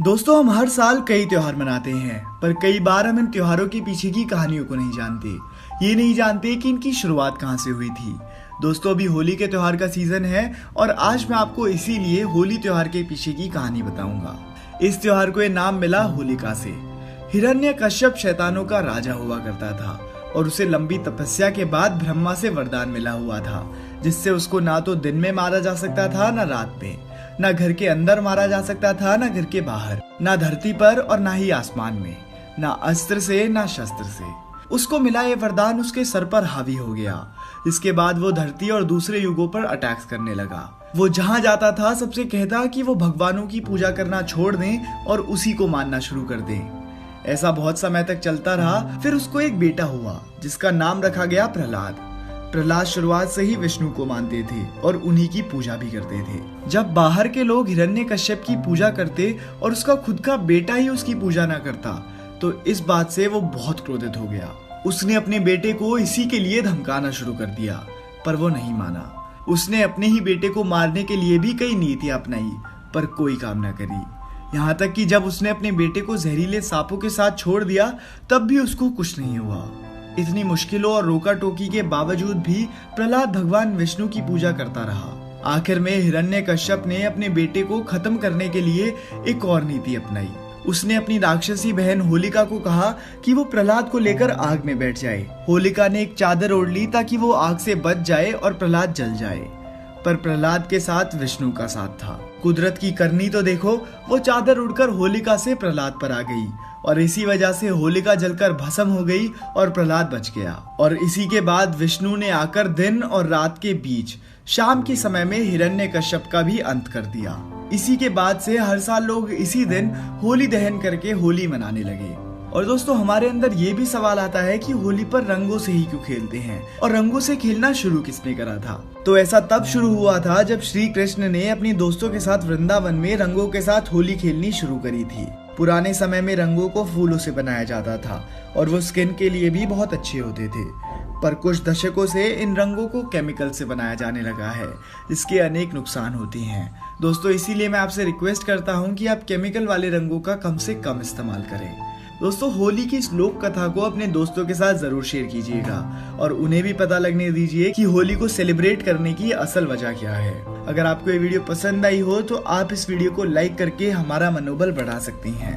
दोस्तों, हम हर साल कई त्योहार मनाते हैं, पर कई बार हम इन त्योहारों के पीछे की कहानियों को नहीं जानते। ये नहीं जानते कि इनकी शुरुआत कहाँ से हुई थी। दोस्तों, अभी होली के त्योहार का सीजन है और आज मैं आपको इसीलिए होली त्योहार के पीछे की कहानी बताऊंगा। इस त्योहार को ये नाम मिला होलिका से। हिरण्यकश्यप शैतानों का राजा हुआ करता था और उसे लंबी तपस्या के बाद ब्रह्मा से वरदान मिला हुआ था, जिससे उसको ना तो दिन में मारा जा सकता था ना रात में, ना घर के अंदर मारा जा सकता था ना घर के बाहर, ना धरती पर और ना ही आसमान में, ना अस्त्र से ना शस्त्र से। उसको मिला ये वरदान उसके सर पर हावी हो गया। इसके बाद वो धरती और दूसरे युगों पर अटैक्स करने लगा। वो जहाँ जाता था सबसे कहता कि वो भगवानों की पूजा करना छोड़ दें और उसी को मानना शुरू कर दें। ऐसा बहुत समय तक चलता रहा। फिर उसको एक बेटा हुआ जिसका नाम रखा गया प्रहलाद। प्रहलाद शुरुआत से ही विष्णु को मानते थे और उन्हीं की पूजा भी करते थे। जब बाहर के लोग हिरण्यकश्यप की पूजा करते और उसका खुद का बेटा ही उसकी पूजा ना करता, तो इस बात से वो बहुत क्रोधित हो गया। उसने अपने बेटे को इसी के लिए धमकाना शुरू कर दिया, पर वो नहीं माना। उसने अपने ही बेटे को मारने के लिए भी कई नीतियां अपनाई, पर कोई काम न करी। यहाँ तक कि जब उसने अपने बेटे को जहरीले सांपों के साथ छोड़ दिया, तब भी उसको कुछ नहीं हुआ। इतनी मुश्किलों और रोका टोकी के बावजूद भी प्रहलाद भगवान विष्णु की पूजा करता रहा। आखिर में हिरण्यकश्यप ने अपने बेटे को खत्म करने के लिए एक और नीति अपनाई। उसने अपनी राक्षसी बहन होलिका को कहा कि वो प्रहलाद को लेकर आग में बैठ जाए। होलिका ने एक चादर ओढ़ ली ताकि वो आग से बच जाए और प्रहलाद जल जाए, पर प्रहलाद के साथ विष्णु का साथ था। कुदरत की करनी तो देखो, वो चादर उड़कर होलिका से प्रहलाद पर आ गई और इसी वजह से होलिका जलकर भस्म हो गई और प्रहलाद बच गया। और इसी के बाद विष्णु ने आकर दिन और रात के बीच शाम के समय में हिरण्यकश्यप का भी अंत कर दिया। इसी के बाद से हर साल लोग इसी दिन होली दहन करके होली मनाने लगे। और दोस्तों, हमारे अंदर ये भी सवाल आता है कि होली पर रंगों से ही क्यों खेलते हैं और रंगों से खेलना शुरू किसने करा था। तो ऐसा तब शुरू हुआ था जब श्री कृष्ण ने अपने दोस्तों के साथ वृंदावन में रंगों के साथ होली खेलनी शुरू करी थी। पुराने समय में रंगों को फूलों से बनाया जाता था और वो स्किन के लिए भी बहुत अच्छे होते थे, पर कुछ दशकों से इन रंगों को केमिकल से बनाया जाने लगा है, जिसके अनेक नुकसान होते हैं। दोस्तों, इसीलिए मैं आपसे रिक्वेस्ट करता हूँ कि आप केमिकल वाले रंगों का कम से कम इस्तेमाल करें। दोस्तों, होली की इस लोक कथा को अपने दोस्तों के साथ जरूर शेयर कीजिएगा और उन्हें भी पता लगने दीजिए कि होली को सेलिब्रेट करने की असल वजह क्या है। अगर आपको ये वीडियो पसंद आई हो तो आप इस वीडियो को लाइक करके हमारा मनोबल बढ़ा सकती हैं।